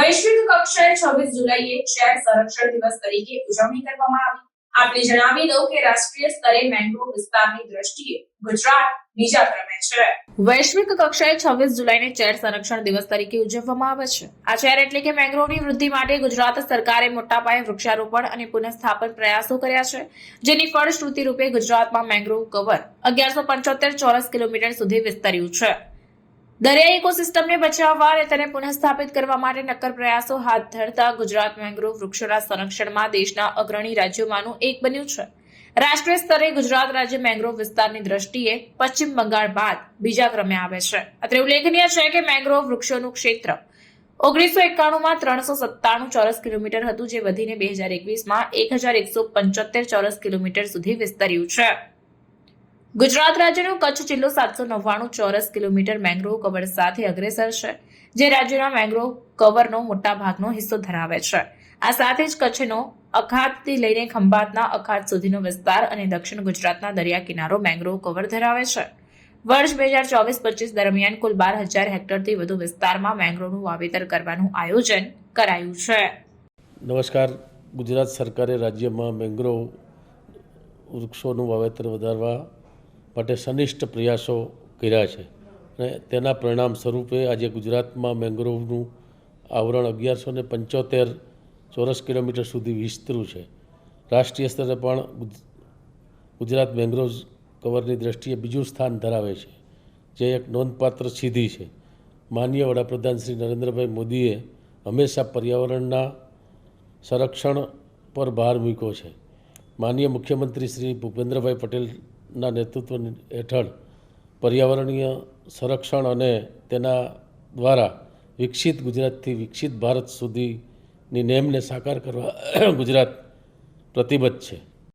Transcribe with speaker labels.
Speaker 1: વૈશ્વિક કક્ષાએ 26 જુલાઈએ શહેર સંરક્ષણ દિવસ તરીકે ઉજવણી કરવામાં આવી। આપણે જણાવી દઉં કે રાષ્ટ્રીય સ્તરે મેંગ્રોવ વિસ્તારની દ્રષ્ટિએ ગુજરાત બીજા ક્રમે છે। વૈશ્વિક કક્ષાએ 26 જુલાઈને શહેર સંરક્ષણ દિવસ તરીકે ઉજવવામાં આવે છે। આ શહેર એટલે કે મેંગ્રોવની વૃદ્ધિ માટે ગુજરાત સરકારે મોટા પાયે વૃક્ષારોપણ અને પુનઃસ્થાપન પ્રયાસો કર્યા છે, જેની ફળશ્રુતિ રૂપે ગુજરાતમાં મેંગ્રોવ કવર 1175 ચોરસ કિલોમીટર સુધી વિસ્તર્યું છે। દરિયાઈ ઇકોસિસ્ટમને બચાવવા અને તેને પુનઃસ્થાપિત કરવા માટે નક્કર પ્રયાસો હાથ ધરતા ગુજરાત મેંગ્રોવ વૃક્ષોના સંરક્ષણમાં દેશના અગ્રણી રાજ્યોમાંનું એક બન્યું છે। રાષ્ટ્રીય સ્તરે ગુજરાત રાજ્ય મેંગ્રોવ વિસ્તારની દ્રષ્ટિએ પશ્ચિમ બંગાળ બાદ બીજા ક્રમે આવે છે। અત્રે ઉલ્લેખનીય છે કે મેંગ્રોવ વૃક્ષોનું ક્ષેત્ર 1991માં 397 ચોરસ કિલોમીટર હતું, જે વધીને 2021માં 1175 ચોરસ કિલોમીટર સુધી વિસ્તર્યું છે। ગુજરાત રાજ્યનો કચ્છ જિલ્લો 799 ચોરસ કિલોમીટર મેંગ્રોવ કવર સાથે અગ્રેસર છે, જે રાજ્યના મેંગ્રોવ કવરનો મોટા ભાગનો હિસ્સો ધરાવે છે। આ સાથે જ કચ્છનો અખાતથી લઈને ખંભાતના અખાત સુધીનો વિસ્તાર અને દક્ષિણ ગુજરાતના દરિયા કિનારો મેંગ્રોવ કવર ધરાવે છે। વર્ષ 2024-25 દરમિયાન કુલ 12,000 હેક્ટરથી વધુ વિસ્તારમાં મેંગ્રોવનું વાવેતર કરવાનું આયોજન કરાયું છે।
Speaker 2: નમસ્કાર। ગુજરાત સરકારે રાજ્યમાં મેંગ્રોવ વૃક્ષોનું વાવેતર વધારવા માટે સનિષ્ઠ પ્રયાસો કર્યા છે અને તેના પરિણામ સ્વરૂપે આજે ગુજરાતમાં મેંગ્રોવનું આવરણ 1175 ચોરસ કિલોમીટર સુધી વિસ્તર્યું છે। રાષ્ટ્રીય સ્તરે પણ ગુજરાત મેંગ્રોવ કવરની દ્રષ્ટિએ બીજું સ્થાન ધરાવે છે, જે એક નોંધપાત્ર સિદ્ધિ છે। માનનીય વડાપ્રધાન શ્રી નરેન્દ્રભાઈ મોદીએ હંમેશા પર્યાવરણના સંરક્ષણ પર ભાર મૂક્યો છે। માનનીય મુખ્યમંત્રી શ્રી ભૂપેન્દ્રભાઈ પટેલના નેતૃત્વ હેઠળ પર્યાવરણીય સંરક્ષણ અને તેના દ્વારા વિકસિત ગુજરાતથી વિકસિત ભારત સુધીની નેમને સાકાર કરવા ગુજરાત પ્રતિબદ્ધ છે।